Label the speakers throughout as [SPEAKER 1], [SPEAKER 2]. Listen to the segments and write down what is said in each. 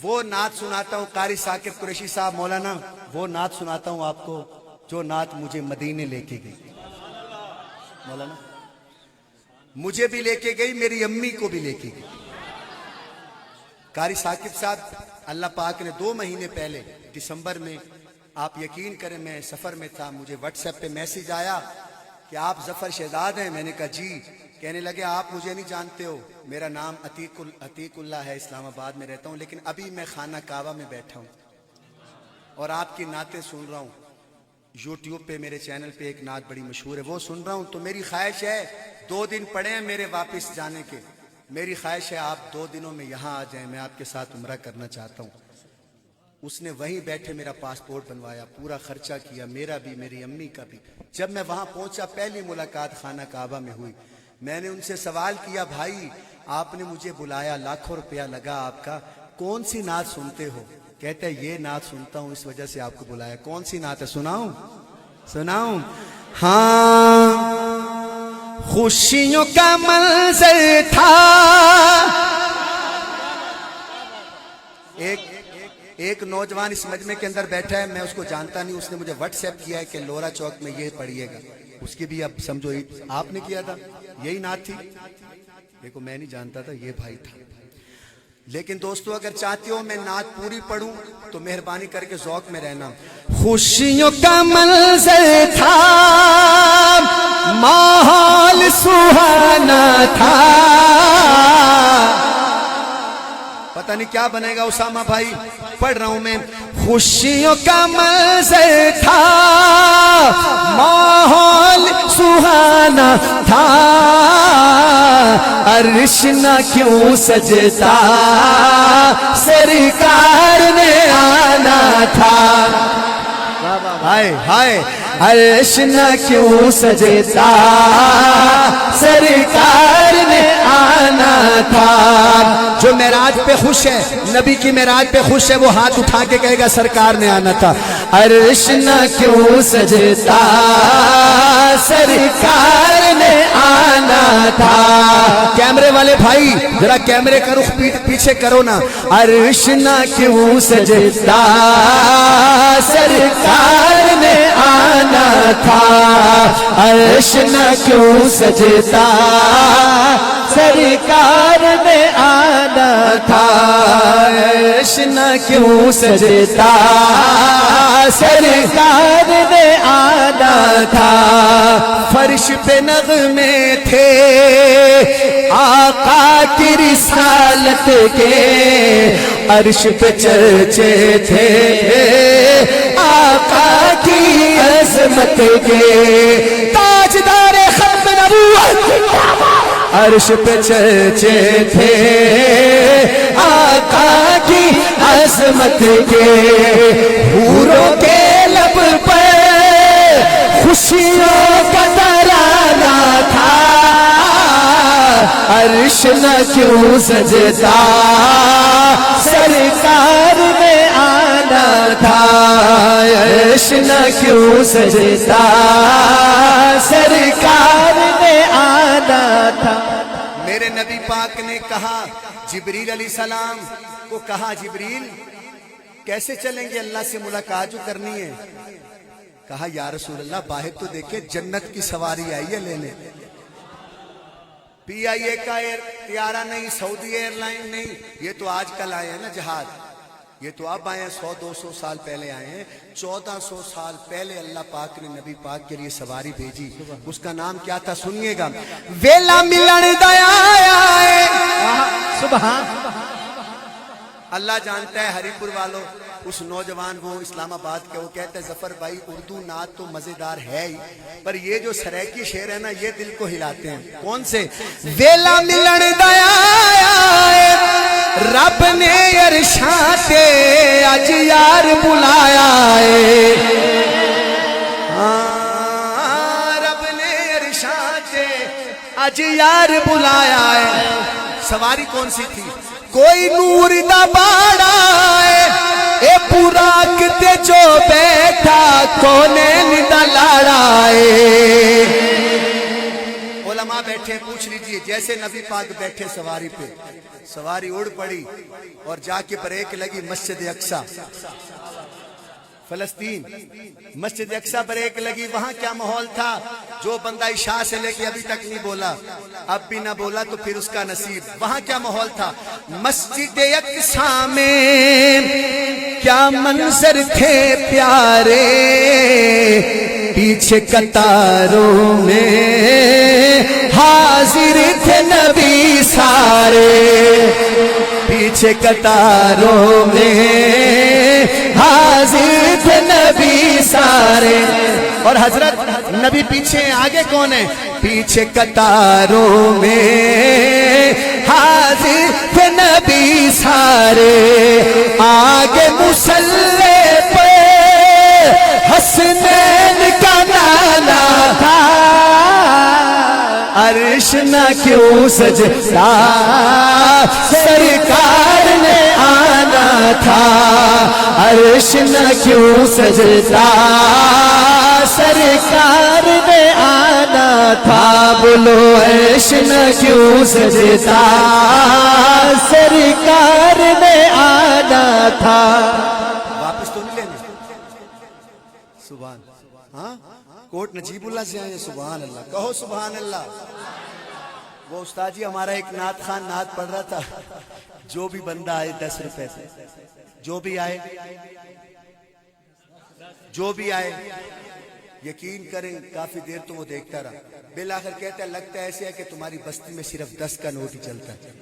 [SPEAKER 1] وہ نعت سناتا ہوں قاری ثاقب قریشی صاحب مولانا، وہ نعت سناتا ہوں آپ کو جو نعت مجھے مدینے لے کے گئی مولانا، مجھے بھی لے کے گئی، میری امی کو بھی لے کے گئی۔ قاری ثاقب صاحب اللہ پاک نے 2 مہینے پہلے دسمبر میں، آپ یقین کریں میں سفر میں تھا، مجھے واٹس ایپ پہ میسیج آیا کہ آپ ظفر شہزاد ہیں؟ میں نے کہا جی۔ کہنے لگے آپ مجھے نہیں جانتے ہو، میرا نام عتیق اللہ ہے، اسلام آباد میں رہتا ہوں، لیکن ابھی میں خانہ کعبہ میں بیٹھا ہوں اور آپ کی نعتیں سن رہا ہوں۔ یوٹیوب پہ میرے چینل پہ ایک نعت بڑی مشہور ہے، وہ سن رہا ہوں، تو میری خواہش ہے 2 دن پڑے ہیں میرے واپس جانے کے، میری خواہش ہے آپ 2 دنوں میں یہاں آ جائیں، میں آپ کے ساتھ عمرہ کرنا چاہتا ہوں۔ اس نے وہیں بیٹھے میرا پاسپورٹ بنوایا، پورا خرچہ کیا، میرا بھی میری امی کا بھی۔ جب میں وہاں پہنچا پہلی ملاقات خانہ کعبہ میں ہوئی، میں نے ان سے سوال کیا بھائی آپ نے مجھے بلایا، لاکھوں روپیہ لگا آپ کا، کون سی نعت سنتے ہو؟ کہتا ہے یہ نعت سنتا ہوں، اس وجہ سے آپ کو بلایا۔ کون سی نعت ہے؟ سناؤں؟ ہاں، خوشیوں کا منظر تھا، ایک نوجوان اس مجمع کے اندر بیٹھا ہے، میں اس کو جانتا نہیں، اس نے مجھے واٹس ایپ کیا ہے کہ لورا چوک میں یہ پڑھیے گا، اس کی بھی اب سمجھو آپ نے کیا تھا، یہی نعت تھی۔ دیکھو میں نہیں جانتا تھا، یہ بھائی تھا۔ لیکن دوستو اگر چاہتے ہو میں نعت پوری پڑھوں تو مہربانی کر کے ذوق میں رہنا۔ خوشیوں کا منظر تھا، ماحول سہانا تھا، پتہ نہیں کیا بنے گا اسامہ بھائی، پڑھ رہا ہوں میں۔ خوشیوں کا منظر تھا، ماحول سہانا تھا، عرش نہ کیوں سجتا، سرکار نے آنا تھا۔ ہائے ہائے، عرش نہ کیوں سجتا، سرکار نے آنا تھا۔ جو معراج پہ خوش ہے، نبی کی معراج پہ خوش ہے، وہ ہاتھ اٹھا کے کہے گا سرکار نے آنا تھا۔ عرش نہ کیوں سجتا، سرکار نے آنا تھا۔ کیمرے والے بھائی ذرا کیمرے کا رخ پیچھے کرو نا۔ عرش نہ کیوں سجتا، سرکار نے آنا تھا، عرش نہ کیوں سجتا، سرکار نے آنا تھا، عرش نہ کیوں سجتا، سرکار نے آنا تھا۔ فرش پہ نغمے تھے آقا کی رسالت کے، عرش پہ چرچے تھے آقا کی عظمت کے، تاجدار ختم نبوت، عرش پہ چرچے تھے آقا کی عظمت کے، حوروں کے لب پر خوشیوں کا ترانہ تھا، عرش نہ کیوں سجتا، سرکار نے آنا تھا، عرش نہ کیوں سجتا، سرکار نے آنا تھا۔ میرے نبی پاک نے کہا، جبریل علیہ السلام کو کہا جبریل کیسے چلیں گے اللہ سے ملاقات جو کرنی ہے؟ کہا یا رسول اللہ باہر تو دیکھیں جنت کی سواری آئی ہے لینے، پی آئی اے کا طیارہ نہیں، سعودی ایئر لائن نہیں، یہ تو آج کل آئے ہیں نا جہاز، یہ تو اب آئے ہیں 100-200 سال پہلے آئے ہیں۔ 1400 سال پہلے اللہ پاک نے نبی پاک کے لیے سواری بھیجی، اس کا نام کیا تھا سنیے گا۔ ویلا ملن دیا آئے، سبحان اللہ جانتا ہے ہری پور والوں، اس نوجوان وہ اسلام آباد کے، وہ کہتے ہیں ظفر بھائی اردو نعت تو مزیدار ہے ہی، پر یہ جو سرائکی شعر ہے نا یہ دل کو ہلاتے ہیں۔ کون سے؟ ویلا ملن دیا آئے، رب نے ارشاد اج یار بلایا ہے، رب نے ارشاد اج یار بلایا ہے۔ سواری کون سی تھی؟ کوئی نور دا باڑا ہے، اے پوراک تے جو بیٹھا کونے دا لاڑا ہے۔ علماء وہاں بیٹھے پوچھ لیجئے جیسے نبی پاک بیٹھے سواری پہ سواری اڑ پڑی اور جا کے بریک لگی مسجد اقصی فلسطین مسجد اقصی بریک لگی وہاں کیا ماحول تھا جو بندہ عشاء سے لے کے ابھی تک نہیں بولا اب بھی نہ بولا تو پھر اس کا نصیب وہاں کیا ماحول تھا مسجد اقصی میں کیا منظر تھے پیارے پیچھے قطاروں میں حاضر تھے نبی سارے پیچھے قطاروں میں حاضر تھے نبی سارے اور حضرت نبی پیچھے آگے کون ہے پیچھے قطاروں میں حاضر تھے نبی سارے آگے مصلی پہ حسنین کا نانا تھا عرش نہ کیوں سجتا سرکار نے آنا تھا عرش نہ کیوں سجتا سرکار نے آنا تھا بولو عرش نہ کیوں سجتا سرکار نے آنا تھا واپس تو نہیں لینا سبحان ہاں کوٹ نجیب اللہ سے آئے سبحان اللہ کہو سبحان اللہ وہ استاد جی ہمارا ایک نعت خان نعت پڑھ رہا تھا جو بھی بندہ آئے 10 روپے سے جو بھی آئے یقین کریں کافی دیر تو وہ دیکھتا رہا بالآخر کہتا ہے لگتا ہے ایسے ہے کہ تمہاری بستی میں صرف 10 کا نوٹ ہی چلتا ہے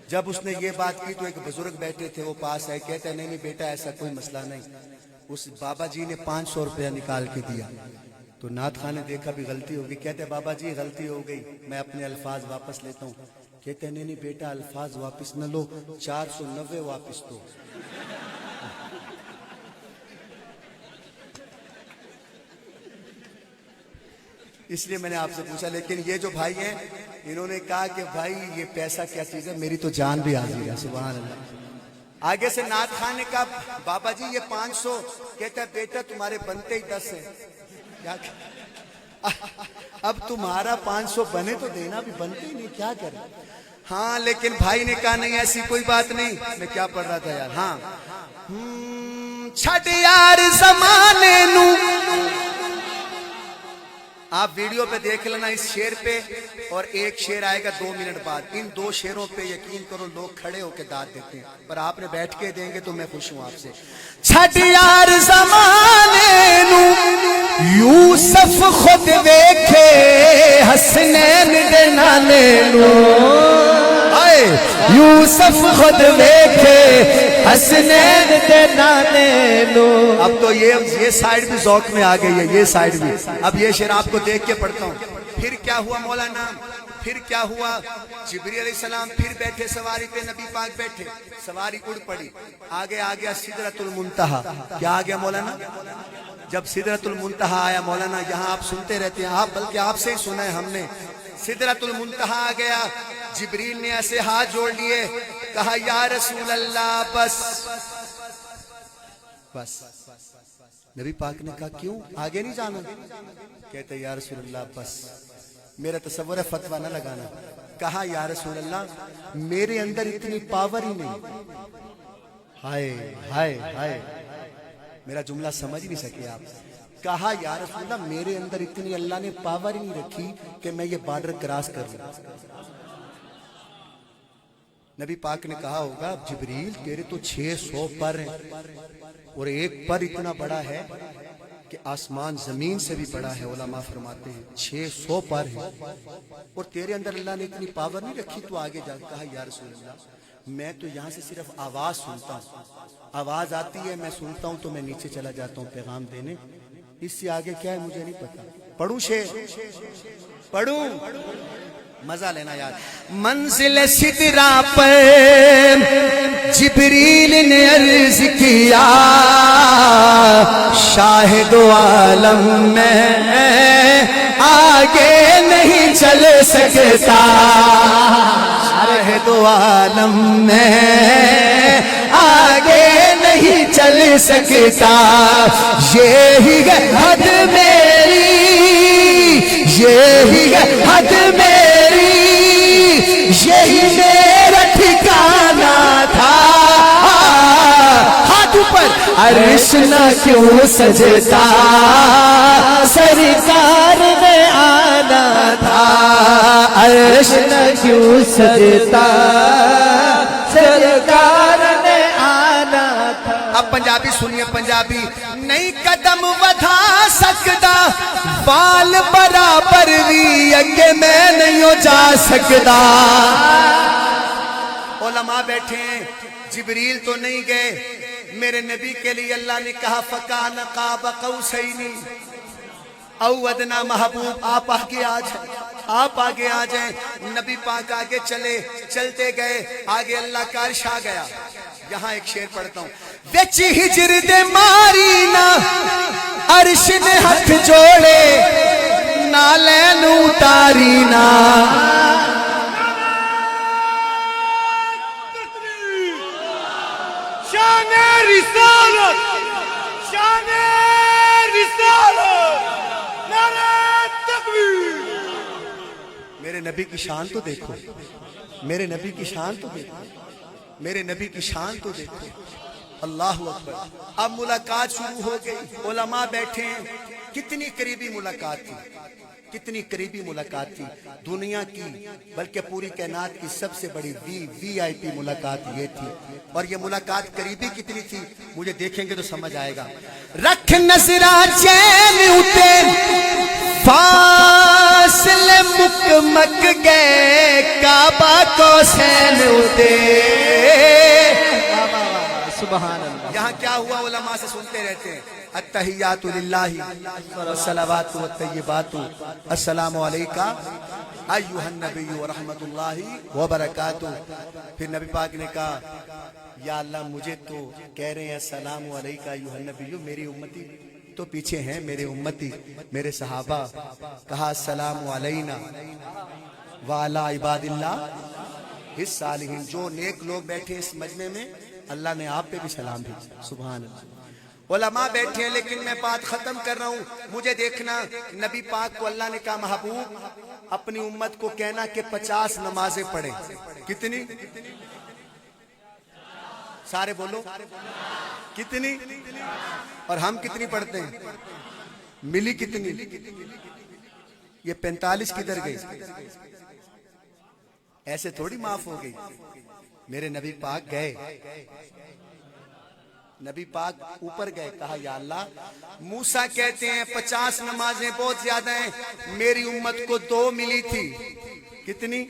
[SPEAKER 1] جب اس نے یہ بات کی تو ایک بزرگ بیٹھے تھے وہ پاس آئے کہتا ہے نہیں بیٹا ایسا کوئی مسئلہ نہیں اس بابا جی نے 500 روپیہ نکال کے دیا تو نعت خان نے دیکھا بھی غلطی ہوگی کہتے بابا جی غلطی ہو گئی میں اپنے الفاظ واپس لیتا ہوں کہتے نہیں بیٹا الفاظ واپس نہ لو 490 واپس دو اس لیے میں نے آپ سے پوچھا لیکن یہ جو بھائی ہیں انہوں نے کہا کہ بھائی یہ پیسہ کیا چیز ہے میری تو جان بھی حاضر ہے سبحان اللہ آگے سے نعت خان نے کہا بابا جی یہ 500 کہتا ہے بیٹا تمہارے بنتے ہی 10 ہیں اب تمہارا 500 بنے تو دینا بھی بنتے ہی نہیں کیا کریں ہاں لیکن بھائی نے کہا نہیں ایسی کوئی بات نہیں میں کیا پڑھ رہا تھا یار ہاں چھٹ یار زمانے نو آپ ویڈیو پہ دیکھ لینا اس شعر پہ اور ایک شعر آئے گا 2 منٹ بعد ان 2 شعروں پہ یقین کرو لوگ کھڑے ہو کے داد دیتے ہیں پر آپ نے بیٹھ کے دیں گے تو میں خوش ہوں آپ سے چھٹ یار زمانے نو یوسف خود ویکھے حسنین دے نانے نو یوسف خود ویکھے حسنین دے نانے نو اب تو یہ سائیڈ بھی ذوق میں آ گئی ہے یہ سائیڈ بھی اب یہ شعر آپ کو دیکھ کے پڑھتا ہوں پھر کیا ہوا مولانا پھر کیا ہوا جبریل علیہ السلام پھر بیٹھے سواری پہ نبی پاک بیٹھے سواری اڑ پڑی آگے آ گیا سدرۃ المنتہا کیا آ گیا مولانا جب سدرۃ المنتہا آیا مولانا یہاں آپ سنتے رہتے ہیں آپ بلکہ آپ سے ہی سنا ہے ہم نے سدرۃ المنتہا آ گیا جبریل نے ایسے ہاتھ جوڑ لیے کہا یا رسول اللہ بس بس نبی پاک نے کہا کیوں آگے نہیں جانا کہتے یا رسول اللہ بس میرا تصور ہے فتویٰ نہ لگانا کہا یا رسول اللہ میرے اندر اتنی پاور ہی نہیں ہائے ہائے ہائے میرا جملہ سمجھ نہیں سکے آپ کہا یا رسول اللہ میرے اندر اتنی اللہ نے پاور ہی نہیں رکھی کہ میں یہ بارڈر کراس کر لوں نبی پاک نے کہا ہوگا جبریل تیرے تو 600 پر ہیں اور ایک پر اتنا بڑا ہے کہ آسمان زمین سے بھی بڑا ہے علماء فرماتے ہیں 600 پر ہے اور تیرے اندر اللہ نے اتنی پاور نہیں رکھی تو آگے جا کہا یا رسول اللہ میں تو یہاں سے صرف آواز سنتا ہوں آواز آتی ہے میں سنتا ہوں تو میں نیچے چلا جاتا ہوں پیغام دینے اس سے آگے کیا ہے مجھے نہیں پتا پڑھوں شعر پڑھوں مزہ لینا یار منزل سدرا پر جبریل نے عرض کیا شاہد عالم میں آگے نہیں چل سکتا شاہد عالم میں آگے نہیں چل سکتا یہی ہے حد میری یہی ہے حد میری
[SPEAKER 2] عرش نہ کیوں سجتا سرکار نے آنا تھا عرش نہ کیوں سجتا سرکار نے آنا تھا
[SPEAKER 1] اب پنجابی سنیے پنجابی نہیں قدم ودھا سکتا بال برابر بھی اگے میں نہیں ہو جا سکتا علماء بیٹھے ہیں جبریل تو نہیں گئے میرے نبی کے لیے اللہ نے کہا فکان قاب قوسین او ادنا محبوب آپ آگے آ جائیں آپ آگے آ جائیں نبی پاک آگے چلے چلتے گئے آگے اللہ کا عرش آ گیا یہاں ایک شعر پڑھتا ہوں وچ ہجر دے ماری نا عرش نے ہاتھ جوڑے نالین اتاری نا
[SPEAKER 3] شان رسالت شان رسالت نعرہ تکبیر
[SPEAKER 1] میرے نبی کی شان تو دیکھو میرے نبی کی شان تو دیکھو میرے نبی کی شان تو دیکھو اللہ اکبر اب ملاقات شروع ہو گئی علماء بیٹھے ہیں کتنی قریبی ملاقات تھی کتنی قریبی ملاقات تھی دنیا کی بلکہ پوری کائنات کی سب سے بڑی وی آئی پی ملاقات یہ تھی اور یہ ملاقات قریبی کتنی تھی مجھے دیکھیں گے تو سمجھ آئے گا رکھ نظرہ چین اتے فاصلے مک مک گئے کعبہ کو سین اتے
[SPEAKER 2] سبحان اللہ
[SPEAKER 1] یہاں کیا ہوا علماء سے سنتے رہتے ہیں التحیات للہ والصلوات والطیبات السلام علیکہ ایھا النبی ورحمت اللہ وبرکاتہ پھر نبی پاک نے کہا یا اللہ مجھے تو کہہ رہے ہیں السلام علیکہ ایھا النبی میری امتی تو پیچھے ہیں میرے امتی میرے صحابہ کہا السلام علینا وعلی عباد اللہ الصالحین جو نیک لوگ بیٹھے اس مجمع میں اللہ نے آپ پہ بھی سلام بھیجا سبحان اللہ علماء بیٹھے ہیں لیکن میں بات ختم کر رہا ہوں مجھے دیکھنا نبی پاک کو اللہ نے کہا محبوب اپنی امت کو کہنا کہ 50 نمازیں پڑھیں کتنی سارے بولو کتنی اور ہم کتنی پڑھتے ہیں ملی کتنی یہ 45 کدھر گئی ایسے تھوڑی معاف ہو گئی میرے نبی پاک گئے نبی پاک اوپر گئے کہا یا اللہ موسیٰ کہتے ہیں 50 نمازیں بہت زیادہ ہیں میری امت کو 2 ملی تھی کتنی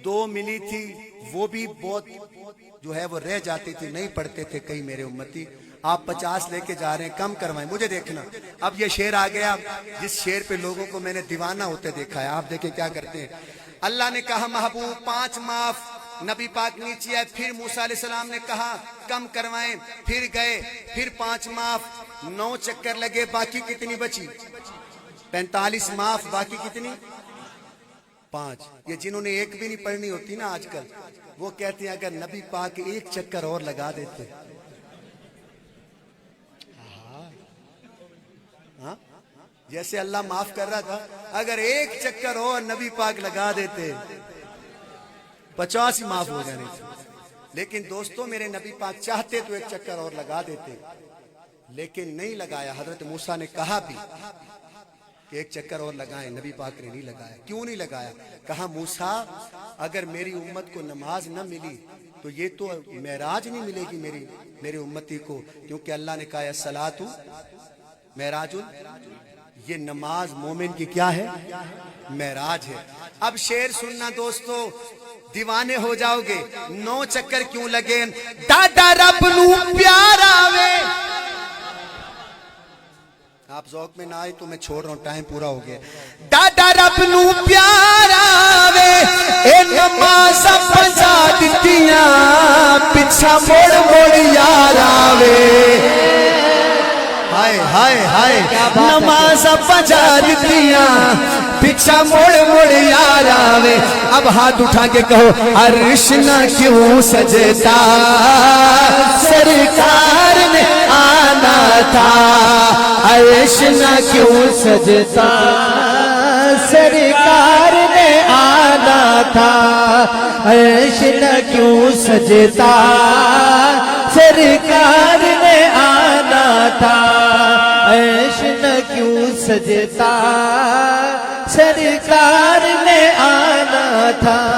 [SPEAKER 1] 2 ملی تھی وہ بھی بہت جو ہے وہ رہ جاتی تھی نہیں پڑھتے تھے کئی میرے امتی آپ 50 لے کے جا رہے ہیں کم کروائیں مجھے دیکھنا اب یہ شعر آ گیا جس شعر پہ لوگوں کو میں نے دیوانہ ہوتے دیکھا ہے آپ دیکھیں کیا کرتے ہیں اللہ نے کہا محبوب 5 معاف نبی پاک نیچے آئے پھر موسیٰ علیہ السلام نے کہا کم کروائیں پھر گئے پھر 5 معاف 9 چکر لگے باقی کتنی بچی 45 معاف باقی کتنی 5 یہ جنہوں نے ایک بھی نہیں پڑھنی ہوتی نا آج کل وہ کہتے ہیں اگر نبی پاک ایک چکر اور لگا دیتے ہاں جیسے اللہ معاف کر رہا تھا اگر ایک چکر اور نبی پاک لگا دیتے 50 ہی معاف ہو جانے تھے لیکن دوستوں میرے نبی پاک چاہتے تو ایک چکر اور لگا دیتے لیکن نہیں لگایا حضرت موسیٰ نے کہا بھی کہ ایک چکر اور لگائیں نبی پاک نے نہیں لگایا کیوں نہیں لگایا کہا موسیٰ اگر میری امت کو نماز نہ ملی تو یہ تو معراج نہیں ملے گی میری امتی کو کیونکہ اللہ نے کہا الصلاۃ معراج یہ نماز مومن کی کیا ہے معراج ہے اب شعر سننا دوستو دیوانے ہو جاؤ گے 9 چکر کیوں لگے دادا رب نو پیارا وے آپ ذوق میں نہ آئے تو میں چھوڑ رہا ہوں ٹائم پورا ہو گیا دادا رب نو پیارا وے اے نماز پجا دتیاں پچھا مڑ مڑ یار آوے ہائے ہائے ہائے نماز پجا دتیاں پچھا مڑ مڑ یار آوے اب ہاتھ اٹھا کے کہو عرش نہ کیوں سجتا سرکار نے آنا تھا
[SPEAKER 2] عرش نہ کیوں سجتا سرکار نے آنا تھا عرش نہ کیوں سجتا سرکار نے تھا عیش نہ کیوں سجتا سرکار نے آنا تھا